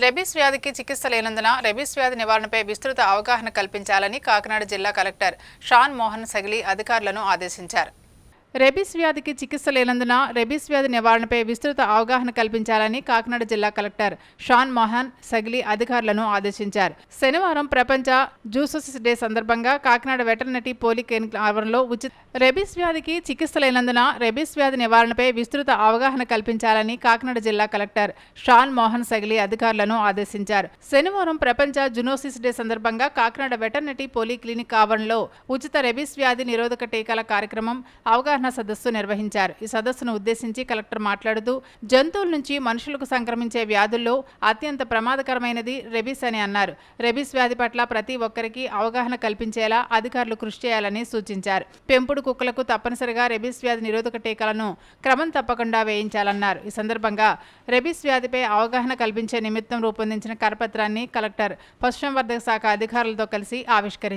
Rabies వ్యాధికి చికిత్స లేనందున రెబీస్ వ్యాధి నివారణపై విస్తృత అవగాహన కల్పించాలని కాకినాడ జిల్లా కలెక్టర్ షాన్ మోహన్ సగిలి అధికారులను ఆదేశించారు. రెబీస్ వ్యాధికి చికిత్స లేనందున రెబీస్ వ్యాధి నివారణపై విస్తృత అవగాహన కల్పించాలని కాకినాడ జిల్లా కలెక్టర్ షాన్ మోహన్ సగిలి అధికారులను ఆదేశించారు. శనివారం ప్రపంచ జూసోసిస్ డే సందర్భంగా కాకినాడ వెటర్నరీ పోలిక్లినిక్ ఆవరణలో ఉచిత రెబీస్ వ్యాధికి చికిత్స లేనందున రెబీస్ వ్యాధి నివారణపై విస్తృత అవగాహన కల్పించాలని కాకినాడ జిల్లా కలెక్టర్ షాన్ మోహన్ సగిలి అధికారులను ఆదేశించారు. శనివారం ప్రపంచ జూనోసిస్ డే సందర్భంగా కాకినాడ వెటర్నరీ పోలిక్లినిక్ ఆవరణలో ఉచిత రెబీస్ వ్యాధి నిరోధక టీకాల కార్యక్రమం అవగాహన సదస్సు నిర్వహించారు. ఈ సదస్సును ఉద్దేశించి కలెక్టర్ మాట్లాడుతూ జంతువుల నుంచి మనుషులకు సంక్రమించే వ్యాధుల్లో అత్యంత ప్రమాదకరమైనది రెబీస్ అని అన్నారు. రెబీస్ వ్యాధి పట్ల ప్రతి ఒక్కరికి అవగాహన కల్పించేలా అధికారులు కృషి చేయాలని సూచించారు. పెంపుడు కుక్కలకు తప్పనిసరిగా రెబీస్ వ్యాధి నిరోధక టీకాలను క్రమం తప్పకుండా వేయించాలన్నారు. ఈ సందర్భంగా రెబీస్ వ్యాధిపై అవగాహన కల్పించే నిమిత్తం రూపొందించిన కరపత్రాన్ని కలెక్టర్ పశుసంవర్ధక శాఖ అధికారులతో కలిసి ఆవిష్కరించారు.